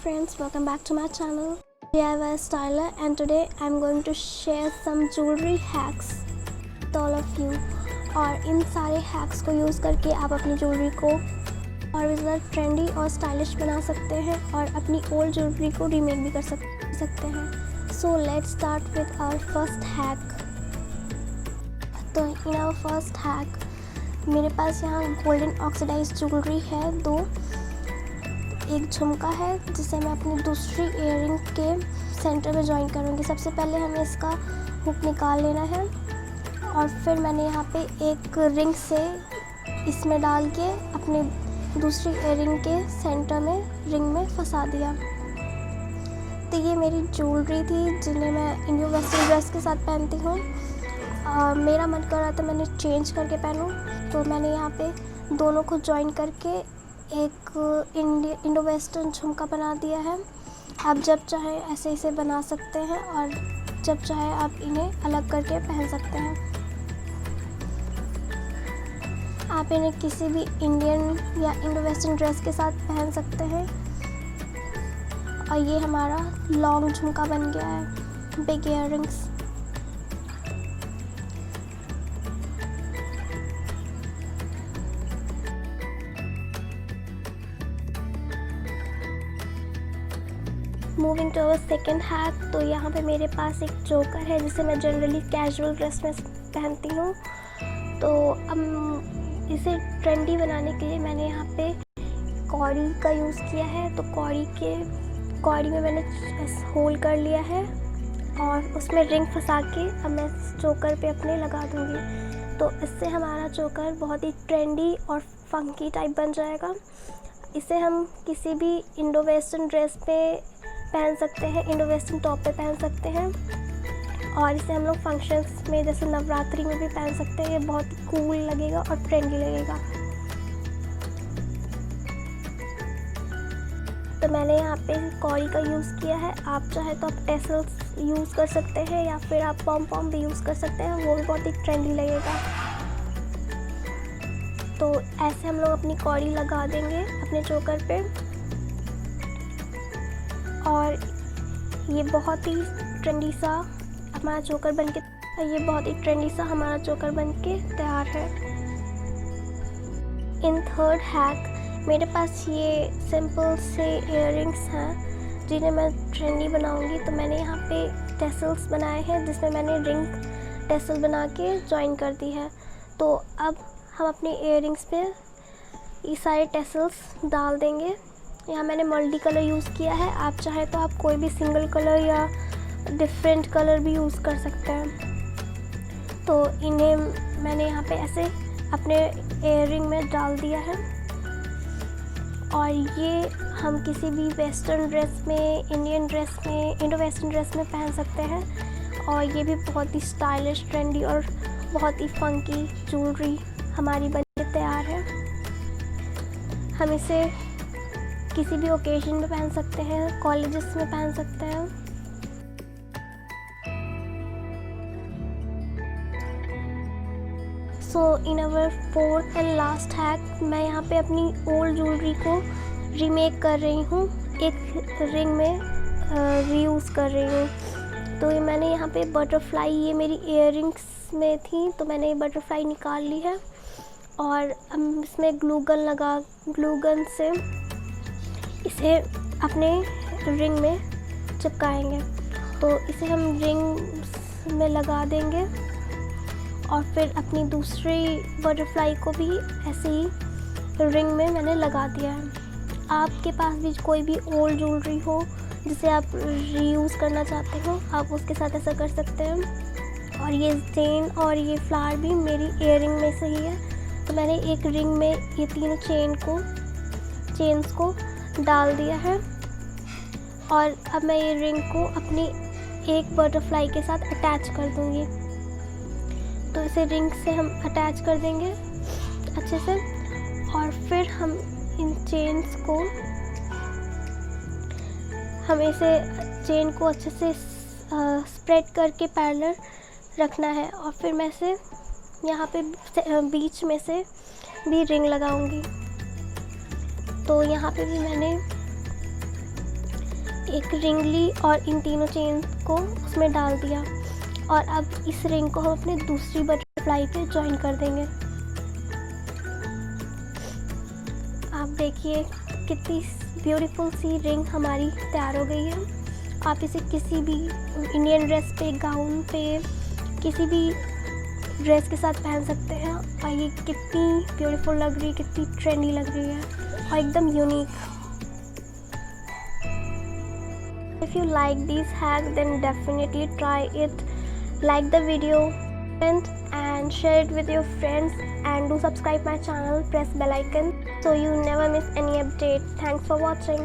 friends, welcome back to my channel. DIY Styler, and today I'm going to share some jewelry hacks with all of you. और इन सारे hacks को use करके आप अपनी jewellery को और भी ज़्यादा ट्रेंडी और स्टाइलिश बना सकते हैं और अपनी ओल्ड ज्वेलरी को रीमेक भी कर सकते हैं. So let's start with our first hack. तो इन आवर फर्स्ट हैक मेरे पास यहाँ गोल्डन ऑक्सीडाइज ज्वेलरी है दो. एक झुमका है जिसे मैं अपनी दूसरी इयररिंग के सेंटर में जॉइन करूँगी. सबसे पहले हमें इसका हुक निकाल लेना है और फिर मैंने यहाँ पे एक रिंग से इसमें डाल के अपनी दूसरी इयररिंग के सेंटर में रिंग में फंसा दिया. तो ये मेरी ज्वेलरी थी जिन्हें मैं इंडियन वेस्टर्न ड्रेस के साथ पहनती हूँ. मेरा मन कर रहा था मैंने चेंज करके पहनूँ, तो मैंने यहाँ पे दोनों को जॉइन करके एक इंडो वेस्टर्न झुमका बना दिया है. आप जब चाहे ऐसे इसे बना सकते हैं और जब चाहे आप इन्हें अलग करके पहन सकते हैं. आप इन्हें किसी भी इंडियन या इंडो वेस्टर्न ड्रेस के साथ पहन सकते हैं. और ये हमारा लॉन्ग झुमका बन गया है, big earrings. Moving to our second hack. तो यहाँ पे मेरे पास एक चोकर है जिसे मैं जनरली कैजुअल ड्रेस में पहनती हूँ. तो अब इसे ट्रेंडी बनाने के लिए मैंने यहाँ पे कौड़ी का यूज़ किया है. तो कौड़ी में मैंने होल कर लिया है और उसमें रिंग फंसा के अब मैं चोकर पे अपने लगा दूँगी. तो इससे हमारा चोकर बहुत ही ट्रेंडी और फंकी टाइप बन जाएगा. इसे हम किसी भी इंडो वेस्टर्न ड्रेस पे पहन सकते हैं, इंडो वेस्टर्न टॉप पे पहन सकते हैं और इसे हम लोग फंक्शंस में जैसे नवरात्रि में भी पहन सकते हैं. ये बहुत कूल लगेगा और ट्रेंडी लगेगा. तो मैंने यहाँ पे कौड़ी का यूज़ किया है. आप चाहे तो आप टेसल्स यूज़ कर सकते हैं या फिर आप पॉम भी यूज़ कर सकते हैं, वो भी बहुत ही ट्रेंडी लगेगा. तो ऐसे हम लोग अपनी कौड़ी लगा देंगे अपने चोकर पे और ये बहुत ही ट्रेंडी सा हमारा चोकर बन के तैयार है. इन थर्ड हैक मेरे पास ये सिंपल से इयररिंग्स हैं जिन्हें मैं ट्रेंडी बनाऊंगी. तो मैंने यहाँ पे टेसल्स बनाए हैं जिसमें मैंने रिंग टेसल बना के जॉइन कर दी है. तो अब हम अपने इयररिंग्स पे ये सारे टेसल्स डाल देंगे. यहाँ मैंने मल्टी कलर यूज़ किया है. आप चाहे तो आप कोई भी सिंगल कलर या डिफरेंट कलर भी यूज़ कर सकते हैं. तो इन्हें मैंने यहाँ पे ऐसे अपने इयररिंग में डाल दिया है और ये हम किसी भी वेस्टर्न ड्रेस में, इंडियन ड्रेस में, इंडो वेस्टर्न ड्रेस में पहन सकते हैं. और ये भी बहुत ही स्टाइलिश, ट्रेंडी और बहुत ही फंकी ज्वेलरी हमारी बन के तैयार है. हम इसे किसी भी ओकेजन में पहन सकते हैं, कॉलेजेस में पहन सकते हैं. So in our fourth and last hack मैं यहाँ पे अपनी ओल्ड ज्वेलरी को रीमेक कर रही हूँ, एक रिंग में रीयूज़ कर रही हूँ. तो ये मैंने यहाँ पे बटरफ्लाई, ये मेरी इयररिंग्स में थी तो मैंने ये बटरफ्लाई निकाल ली है और हम इसमें ग्लू गन से इसे अपने रिंग में चिपकाएंगे. तो इसे हम रिंग में लगा देंगे और फिर अपनी दूसरी बटरफ्लाई को भी ऐसे ही रिंग में मैंने लगा दिया है. आपके पास भी कोई भी ओल्ड ज्वेलरी हो जिसे आप रीयूज़ करना चाहते हो, आप उसके साथ ऐसा कर सकते हैं. और ये चेन और ये फ्लावर भी मेरी इयररिंग में से ही है. तो मैंने एक रिंग में ये तीनों चेन्स को डाल दिया है और अब मैं ये रिंग को अपनी एक बटरफ्लाई के साथ अटैच कर दूंगी. तो इसे रिंग से हम अटैच कर देंगे अच्छे से और फिर हम इन चेन्स को चेन को अच्छे से स्प्रेड करके पैरेलल रखना है. और फिर मैं इसे यहाँ पे बीच में से भी रिंग लगाऊंगी. तो यहाँ पे भी मैंने एक रिंग ली और इन तीनों चेन को उसमें डाल दिया और अब इस रिंग को हम अपने दूसरी बटरफ्लाई पे जॉइन कर देंगे। आप देखिए कितनी ब्यूटीफुल सी रिंग हमारी तैयार हो गई है। आप इसे किसी भी इंडियन ड्रेस पे, गाउन पे, किसी भी ड्रेस के साथ पहन सकते हैं और ये कितनी ब्यूटीफुल लग रही है, कितनी ट्रेंडी लग रही है और एकदम unique. If you like these hacks, then definitely try it. Like the video and share it with your friends, and do subscribe my channel, press bell icon so you never miss any update. Thanks for watching.